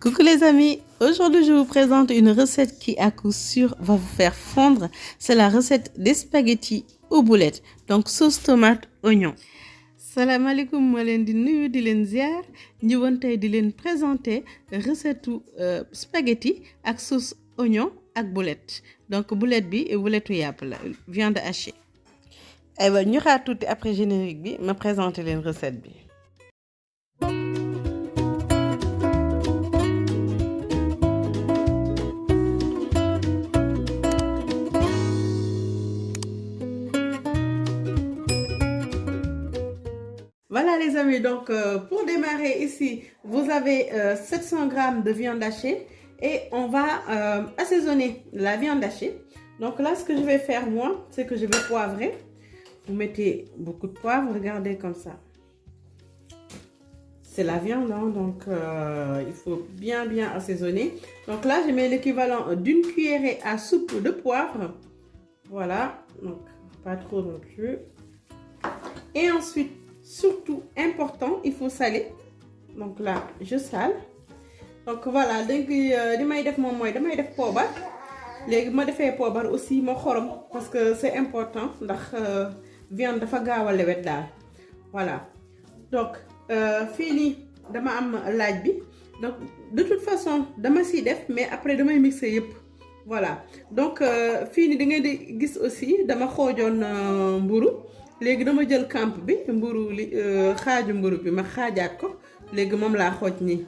Coucou les amis, aujourd'hui je vous présente une recette qui à coup sûr va vous faire fondre. C'est la recette des spaghettis aux boulettes, donc sauce tomate oignon. Salam alaikum, ma leen di nuyu di leen ziar ñëwoon tey di leen présenter recette spaghetti ak sauce oignon ak boulette. Donc boulette bi boulettu yàpp la viande hachée. Aywa ñu xaar tuuti après générique bi ma présenter leen recette bi. Voilà les amis, donc pour démarrer ici, vous avez 700 g de viande hachée et on va assaisonner la viande hachée. Donc là, ce que je vais faire moi, c'est que je vais poivrer. Vous mettez beaucoup de poivre, regardez comme ça. C'est la viande, hein, donc il faut bien assaisonner. Donc là, je mets l'équivalent d'une cuillerée à soupe de poivre. Voilà, donc pas trop non plus. Et ensuite, surtout important, il faut saler. Donc là, je sale. Donc voilà, donc li may def moom mooy damay def poobar. Léegi ma defee poobar aussi ma xorom parce que c'est important ndax viande dafa gaaw a lewet daal. Voilà. Donc fii nii dama am laaj bi. Donc de toute façon dama siy def mais après damay mixer yëpp. Voilà. Donc fii nii da ngeen di gis aussi dama xoojoon mburu. Léegi dama jël camp bi mburu li xaaju mburu bi ma xaajaat ko léegi moom laa xooj nii.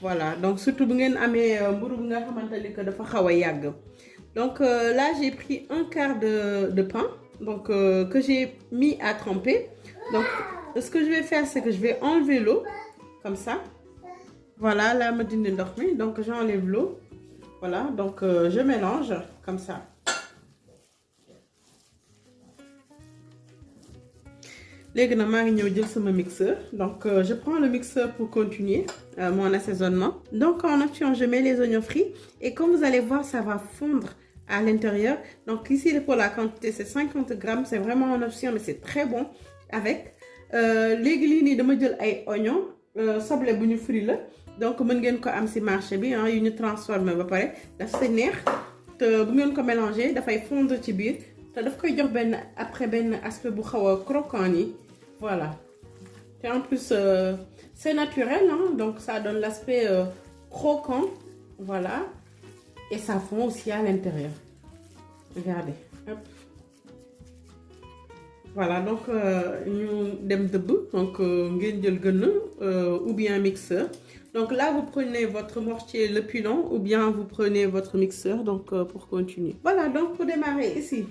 Voilà, donc surtout bu ngeen amee mburu bi nga xamante ni que dafa xaw a yàgg. Donc là j'ai pris un quart de pain donc que j'ai mis à tremper. Donc ce que je vais faire c'est que je vais enlever l'eau comme ça. Voilà, là ma dindi ndox mi donc j'enlève l'eau. Voilà, donc je mélange comme ça. Léegi nag maa ngi ñëw jël sama mixeur. Donc je prends le mixeur pour continuer mon assaisonnement. Donc en option, je mets les oignons frits et comme vous allez voir, ça va fondre à l'intérieur. Donc ici pour la quantité, c'est 50 g, c'est vraiment en option mais c'est très bon avec. Léegi lii nii dama jël ay oignons soble bu ñu frit la. Donc mën ngeen ko am ci marché bi ah yu ñu transformé ba pare daf ci neex te bu ngeen ko mélanger dafay fondre ci biir. te daf koy jox après aspect bu xaw a croquant nii voilà et en plus c'est naturel hein, donc ça donne l'aspect croquant voilà et ça fond aussi à l'intérieur regardez hop. Voilà donc ñu dem dëbb donc ngeen jël gën ou bien mixeur. Donc là vous prenez votre mortier le pilon ou bien vous prenez votre mixeur donc pour continuer. Voilà donc pour démarrer ici.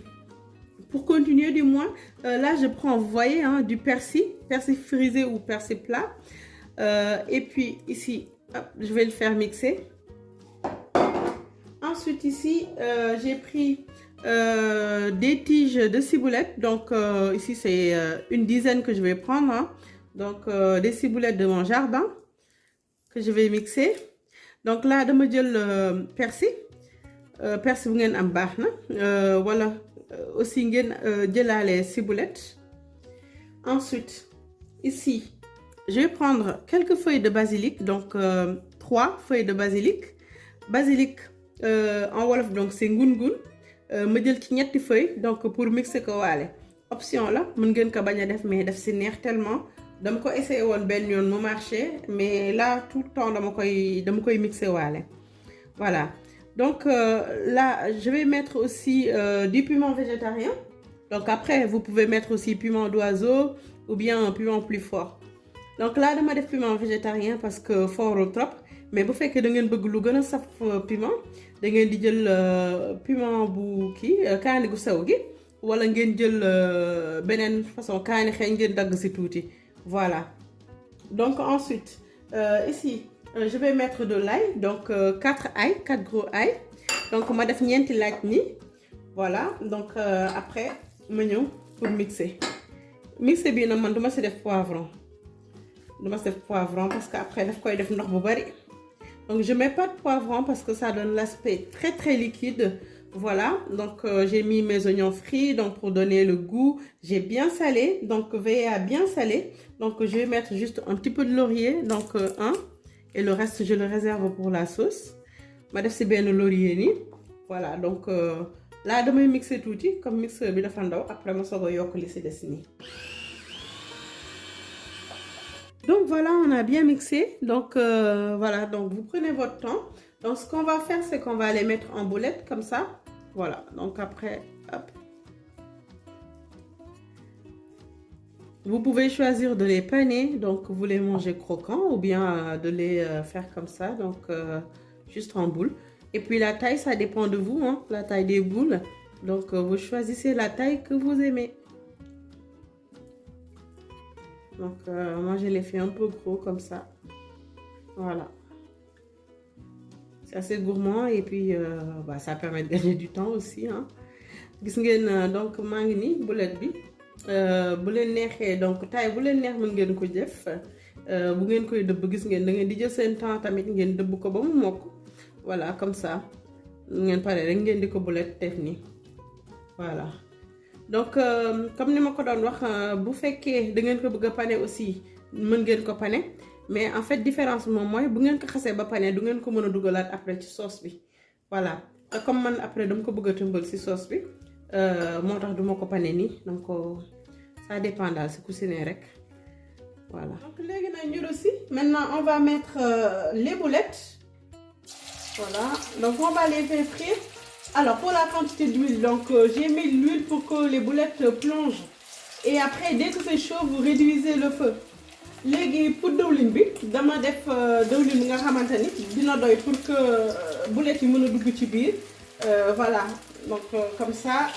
Pour continuer du moins, là je prends, vous voyez, hein, du persil frisé ou persil plat. Et puis ici, hop, je vais le faire mixer. Ensuite ici, j'ai pris des tiges de ciboulette. Donc ici c'est une dizaine que je vais prendre. Hein. Donc des ciboulettes de mon jardin que je vais mixer. Donc là, dama jël persil. Persil bu ngeen am baax na. Voilà. Aussi ngeen jëlaale ciboulette. Ensuite ici je vais prendre quelques feuilles de basilic donc 3 feuilles de basilic en wolof donc c'est ngun-ngun ma jël ci ñetti feuilles donc pour mixer ko waale option la mën ngeen ko bañ a def mais daf si neex tellement dama ko essayé woon benn yoon mu marché mais là tout le temps dama koy mixer waale voilà. Donc là, je vais mettre aussi du piment végétarien. Donc après, vous pouvez mettre aussi piment d'oiseau ou bien un piment plus fort. Donc là, dama def piment végétarien parce que fort trop. Mais bu fekkee da ngeen bëgg lu gën a saf piment, da ngeen di jël piment bu kii kaani gu sew gi wala ngeen jël beneen façon kaani xeeñ ngeen dagg ci tuuti. Voilà. Donc ensuite, ici. Je vais mettre de l'ail, donc 4 gros ail. Donc ma def ñeenti laaj ni. Voilà, donc après ma ñëw pour mixer. Mixer bi na man duma ci def poivron. Duma ci def poivron parce que après daf koy def ndox bu bari. Donc je mets pas de poivron parce que ça donne l'aspect très liquide. Voilà, donc j'ai mis mes oignons frits donc pour donner le goût. J'ai bien salé, donc veillez à bien saler. Donc je vais mettre juste un petit peu de laurier, donc un. et le reste je le réserve pour la sauce. Ma def si benn laurier nii voilà donc là damay mixer tuuti comme mixeur bi dafa ndaw après ma soog a yokk li si des nii. Donc voilà, on a bien mixé. Donc voilà, donc vous prenez votre temps. Donc ce qu'on va faire, c'est qu'on va les mettre en boulettes comme ça. Voilà, donc après, hop. Vous pouvez choisir de les paner, donc vous les mangez croquants ou bien de les faire comme ça, donc juste en boule. Et puis la taille, ça dépend de vous, hein, la taille des boules. Donc vous choisissez la taille que vous aimez. Donc moi je les fais un peu gros comme ça. Voilà. C'est assez gourmand et puis ça permet de gagner du temps aussi. Hein. Gis ngeen donc maa ngi nii boulette bi bu leen neexee donc taille bu leen neex mën ngeen ko def bu ngeen koy dëbb gis ngeen da ngeen di jël seen temps tamit ngeen dëbb ko ba mu mokk. Voilà comme ça ngeen pare rek ngeen di ko boulette def nii voilà. Donc comme ni ma ko doon wax bu fekkee da ngeen ko bëgg a pané aussi mën ngeen ko pané mais en fait différence moom mooy bu ngeen ko xasee ba pané du ngeen ko mën a dugalaat après ci sauce bi voilà te comme man après dama ko bëgg a tëmbal ci sauce bi moo tax duma ko pané nii donc ça dépend daal si cuisiner rek voilà. Donc léegi nag ñu aussi maintenant on va mettre les boulettes voilà donc on va les faire frire. Alors pour la quantité d'huile, donc j'ai mis l'huile pour que les boulettes plongent. Et après, dès que c'est chaud, vous réduisez le feu. Léegi pour dëwlin bi dama def dëwlin bi nga xamante ni dina doy pour que boulettes yi mën a dugg ci biir voilà donc comme ça.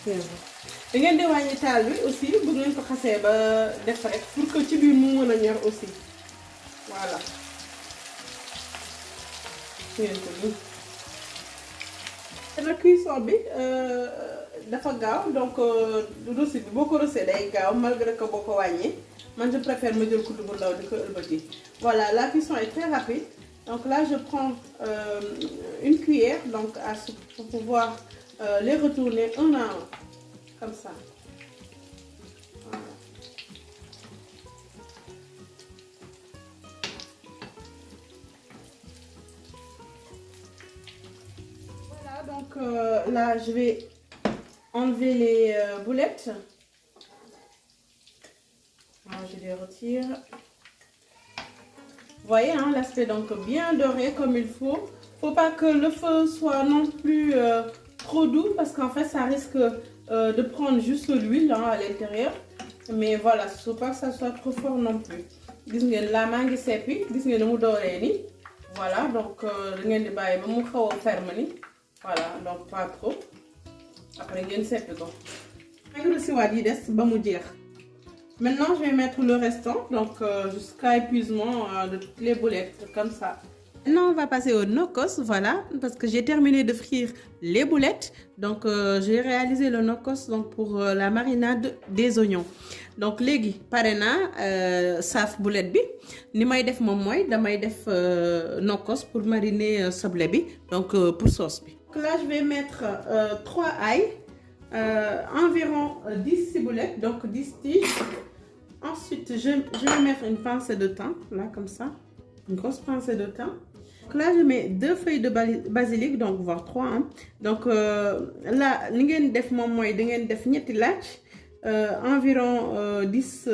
Da ngeen di wàññi taal bi aussi bu ngeen ko xasee ba def rek pour que ci biir mu mën a ñor aussi voilà. La cuisson bi dafa gaaw donc rosi bi boo ko rosee day gaaw malgré que boo ko wàññee man je préfère ma jël kuddu bu ndaw di ko ëlbati. Voilà la cuisson est très rapide donc là je prends une cuillère donc à soupe pour pouvoir les retourner un à un comme ça. Donc là, je vais enlever les boulettes. Alors, je les retire. Vous voyez, hein, l'aspect donc bien doré comme il faut. Faut pas que le feu soit non plus trop doux parce qu'en fait, ça risque de prendre juste l'huile hein, à l'intérieur. Mais voilà, il ne faut pas que ça soit trop fort non plus. Gis ngeen la maa ngi seppi gis ngeen mu dooree ni voilà donc da ngeen di bàyyi ba mu xaw a ferme ni. Voilà donc pas trop après ngeen seppi ko. maa ngi recevoir yi des ba mu jeex. Maintenant je vais mettre le restant donc jusqu'à épuisement de toutes les boulettes comme ça. Maintenant on va passer au nokkos voilà parce que j'ai terminé de frire les boulettes donc j'ai réalisé le nokkos donc pour la marinade des oignons. Donc léegi pare naa saaf boulette bi ni may def moom mooy damay def nokkos pour mariner soble bi donc pour sauce bi. Donc là je vais mettre 3 ail environ 10 ciboulettes donc 10 tiges. Ensuite je vais mettre une pincée de thym là comme ça une grosse pincée de thym. Donc là je mets 2 feuilles de basilic donc voire 3 hein. Donc là li ngeen def moom mooy da ngeen def ñetti laaj. Environ 10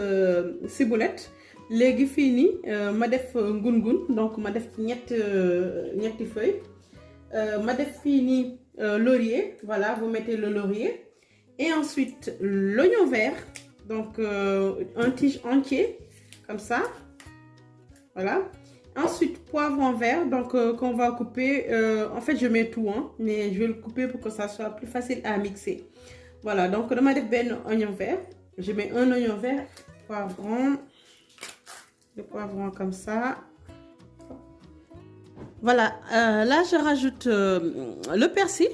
ciboulettes léegi fii nii ma def ngun-ngun donc ma def ñetti feuilles ma def fii nii laurier voilà vous mettez le laurier et ensuite l'oignon vert donc un tige entier comme ça voilà ensuite poivron vert donc qu'on va couper en fait je mets tout hein mais je vais le couper pour que ça soit plus facile à mixer. Voilà, donc dama def benn oignon vert. Je mets un oignon vert, poivron, le poivron comme ça. Voilà, là je rajoute le persil.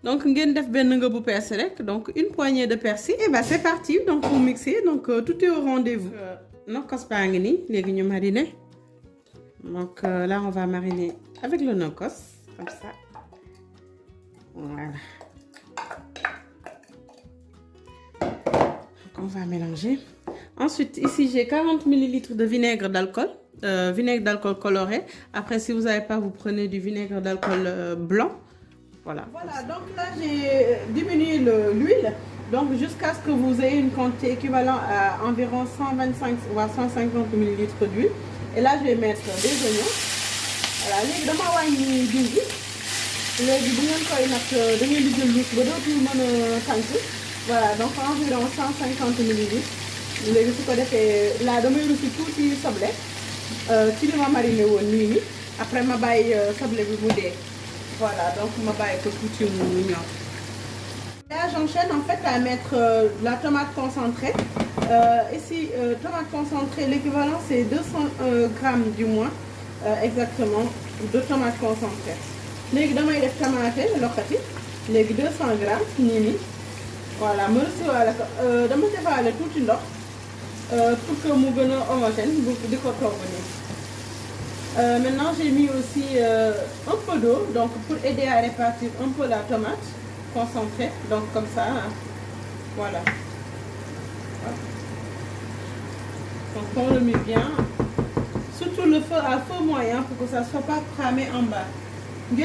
Donc ngeen def benn nga bu persil rek. Donc une poignée de persil. Et ben c'est parti donc pour mixer. Donc tout est au rendez-vous. Nokkos baa ngi nii léegi ñu mariner. Donc là on va mariner avec le nokkos comme ça. Voilà. On va mélanger. Ensuite, ici, j'ai 40 ml de vinaigre d'alcool. Vinaigre d'alcool coloré. Après, si vous n'avez pas, vous prenez du vinaigre d'alcool blanc. Voilà. Voilà, donc là, j'ai diminué l'huile. Donc, jusqu'à ce que vous ayez une quantité équivalente à environ 125 voire 150 ml d'huile. Et là, je vais mettre des oignons. Voilà, léegi dama wàññi diw bi léegi bu ngeen koy nag da ngeen di jël luus ba dootul mën a tànk. Voilà, donc environ 150 ml. léegi su ko defee laa damay rusi tuuti soble ci li ma mariné woon nii après ma bàyyi soble bi mu dee. Voilà, donc ma bàyyi ko tuuti mu ñor. Là, j'enchaîne en fait à mettre la tomate concentrée. Ici, tomate concentrée, l'équivalent c'est 200 grammes du moins. Exactement de tomates concentrées. Léegi damay def tomate loxati léegi 200 grammes nii voilà ma recevoir ko dama defaale tuuti ndox pour que mu gën a homogène bu di ko togg nii. Maintenant j'ai mis aussi un peu d'eau donc pour aider à répartir un peu la tomate concentrée donc comme ça voilà. Donc on le met bien. Surtout le feu à feu moyen pour que ça ne soit pas cramé en bas. Pour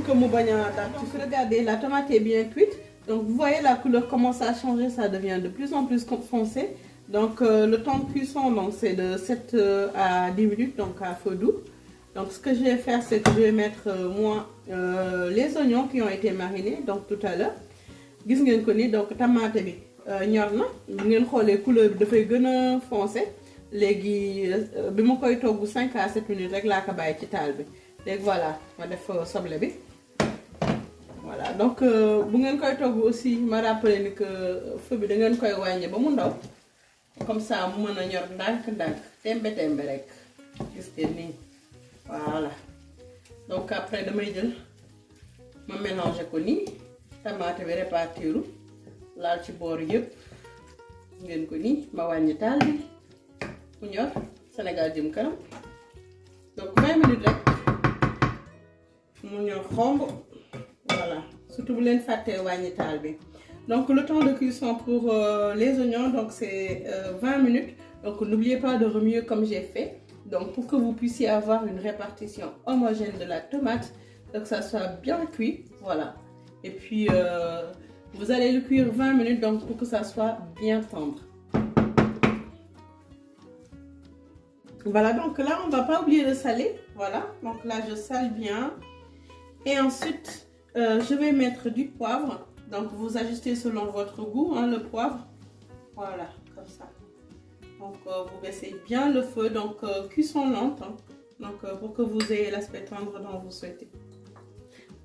que donc regardez, la tomate est bien cuite. Donc vous voyez la couleur commence à changer, ça devient de plus en plus foncé. Donc le temps de cuisson c'est de 7 à 10 minutes donc à feu doux. Donc ce que je vais faire c'est que je vais mettre moi les oignons qui ont été marinés donc tout à l'heure. Gis ngeen ko ni donc tomate bi ñor na bu ngeen xoolee couleur bi dafay gën a foncé. Léegi bi ma koy togg 5 à 7 minutes rek laa ko bàyyi ci taal bi léegi voilà ma def soble bi voilà donc bu ngeen koy togg aussi ma rappelé ni que feu bi da ngeen koy wàññi ba mu ndaw comme ça mu mën a ñor ndànk-ndànk tembe rek gis ngeen nii voilà donc après damay jël ma mélanger ko nii tomate bi répartiru laal ci boor yëpp ngeen ko nii ma wàññi taal bi. Sénégal jëm kanam donc 20 minutes rek mu ñor xomb voilà surtout bu leen fàttee wàññi taal bi donc le temps de cuisson pour les oignons donc c'est 20 minutes donc n'oubliez pas de remuer comme j'ai fait donc pour que vous puissiez avoir une répartition homogène de la tomate donc ça soit bien cuit voilà et puis vous allez le cuire 20 minutes donc pour que ça soit bien tendre. Voilà, donc là, on ne va pas oublier de saler. Voilà, donc là, je sale bien. Et ensuite, je vais mettre du poivre. Donc, vous ajustez selon votre goût, hein, le poivre. Voilà, comme ça. Donc, vous baissez bien le feu. Donc, cuisson lente. Hein, donc, pour que vous ayez l'aspect tendre dont vous souhaitez.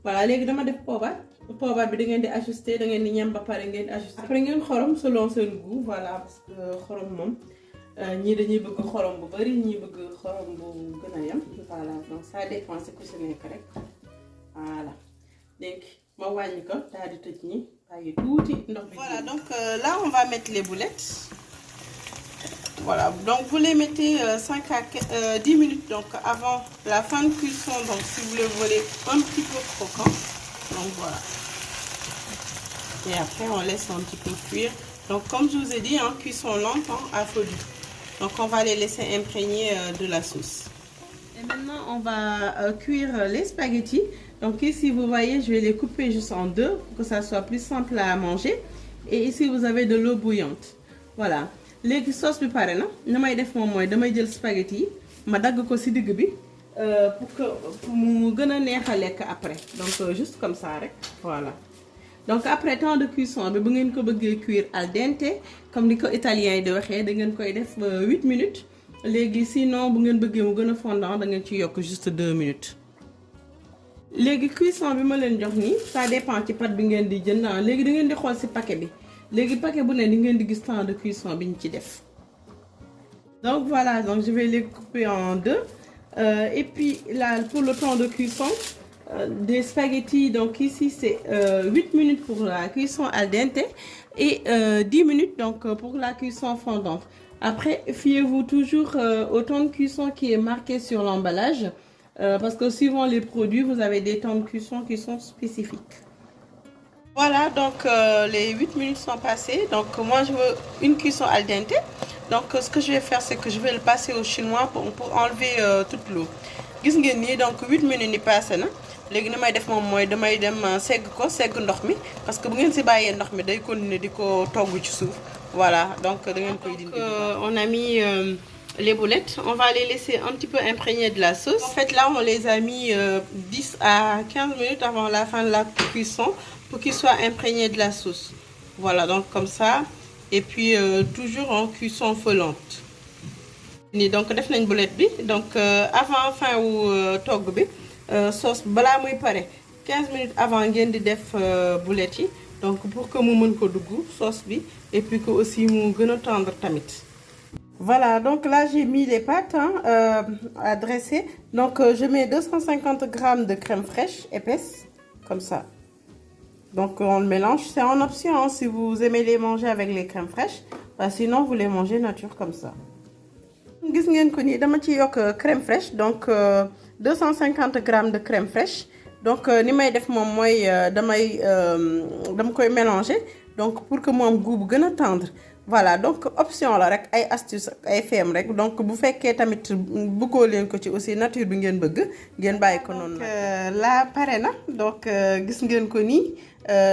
Voilà, les gars, je vais poivre bi da ngeen di ajuster da ngeen di ñam ba pare ngeen ajuster. Après ngeen xorom selon seen goût. Voilà, parce que xorom moom. Ñii dañuy bëgg xorom bu bari ñii bëgg xorom bu gën a yam voilà donc ça dépend si ku si nekk rek voilà léegi ma wàññi ko daal di tëj nii bàyyi tuuti ndox bi. Voilà donc là on va mettre les boulettes voilà donc vous les mettez 5 à 10 minutes donc avant la fin de cuisson donc si vous les voulez un petit peu croquant donc voilà et après on laisse un petit peu cuire donc comme je vous ai dit en cuisson lente à feu doux. Donc on va les laisser imprégner de la sauce. Et maintenant on va cuire les spaghettis. Donc ici vous voyez je vais les couper juste en deux pour que ça soit plus simple à manger. Et ici vous avez de l'eau bouillante. Voilà. Léegi sauce bi pare na na may def moom mooy damay jël spaghetti yi ma dagg ko ci digg bi pour mu gën a neex a lekk après. Donc juste comme ça rek voilà. Donc après temps de cuisson bi bu ngeen ko bëggee cuire al dente comme ni ko italien yi di waxee da ngeen koy def 8 minutes léegi sinon bu ngeen bëggee mu gën a fondant da ngeen ci yokk juste 2 minutes. léegi cuisson bi ma leen jox nii ça dépend ci pâte bi ngeen di jënd léegi da ngeen di xool ci paquet bi léegi paquet bu ne di ngeen di gis temps de cuisson bi ñu ci def. Donc voilà donc je vais les couper en deux et puis là pour le temps de cuisson. Des spaghettis donc ici c'est 8 minutes pour la cuisson al dente et 10 minutes donc pour la cuisson fondante. Après fiez-vous toujours au temps de cuisson qui est marqué sur l'emballage parce que suivant les produits vous avez des temps de cuisson qui sont spécifiques. Voilà, donc les 8 minutes sont passées. Donc moi, je veux une cuisson al dente. Donc ce que je vais faire, c'est que je vais le passer au chinois pour enlever toute l'eau. Gis ngeen nii donc 8 minutes yi passé na léegi ni may def moom mooy damay dem segg ko segg ndox mi parce que bu ngeen si bàyyee ndox mi day continuer di ko togg ci suuf. Voilà, donc da ngeen koy dindi. On a mis les boulettes. On va les laisser un petit peu imprégner de la sauce. En fait, là, on les a mis 10 à 15 minutes avant la fin de la cuisson pour qu'ils soient imprégnés de la sauce. Voilà, donc comme ça. Et puis, toujours en cuisson feu lente. Donc, def nañ boulette bi. Donc, avant fin ou togg bi, sauce balaa muy pare 15 minutes avant ngeen di def boulette yi. Donc, pour que mu mën ko dugg sauce bi et puis que aussi mu gën a tendre tamit. Voilà, donc là j'ai mis les pâtes à dresser. Donc je mets 250 g de crème fraîche épaisse, comme ça. Donc on le mélange, c'est en option hein, si vous aimez les manger avec les crèmes fraîches. Bah, sinon vous les mangez nature comme ça. Gis ngeen ko nii dama ci yokk crème fraîche, donc 250 g de crème fraîche. Donc ni may def moom mooy dama koy mélanger donc pour que mu am goût bu gën a tendre. Voilà, donc option la rek ay astuce ay feem rek donc bu fekkee tamit bëggoo leen ko ci aussi nature bi ngeen bëgg ngeen bàyyi ko noonu. La pare na donc gis ngeen ko nii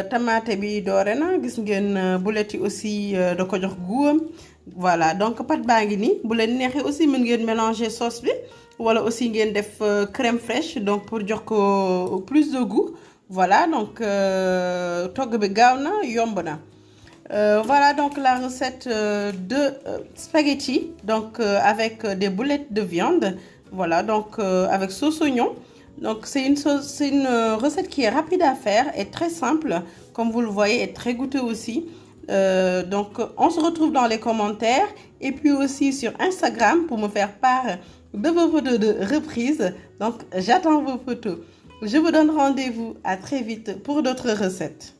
tomate bi doore na gis ngeen boulette yi aussi da ko jox goût. Voilà, donc pâte baa ngi nii bu leen neexee aussi mën ngeen mélanger sauce bi wala aussi ngeen def crème fraîche donc pour jox ko plus de goût. Voilà, donc togg bi gaaw na yomb na. Voilà donc la recette de spaghetti donc avec des boulettes de viande. Voilà, donc avec sauce oignon. Donc c'est une recette qui est rapide à faire et très simple comme vous le voyez et très goûteux aussi. Donc on se retrouve dans les commentaires et puis aussi sur Instagram pour me faire part de vos photos de reprise. Donc j'attends vos photos. Je vous donne rendez-vous à très vite pour d'autres recettes.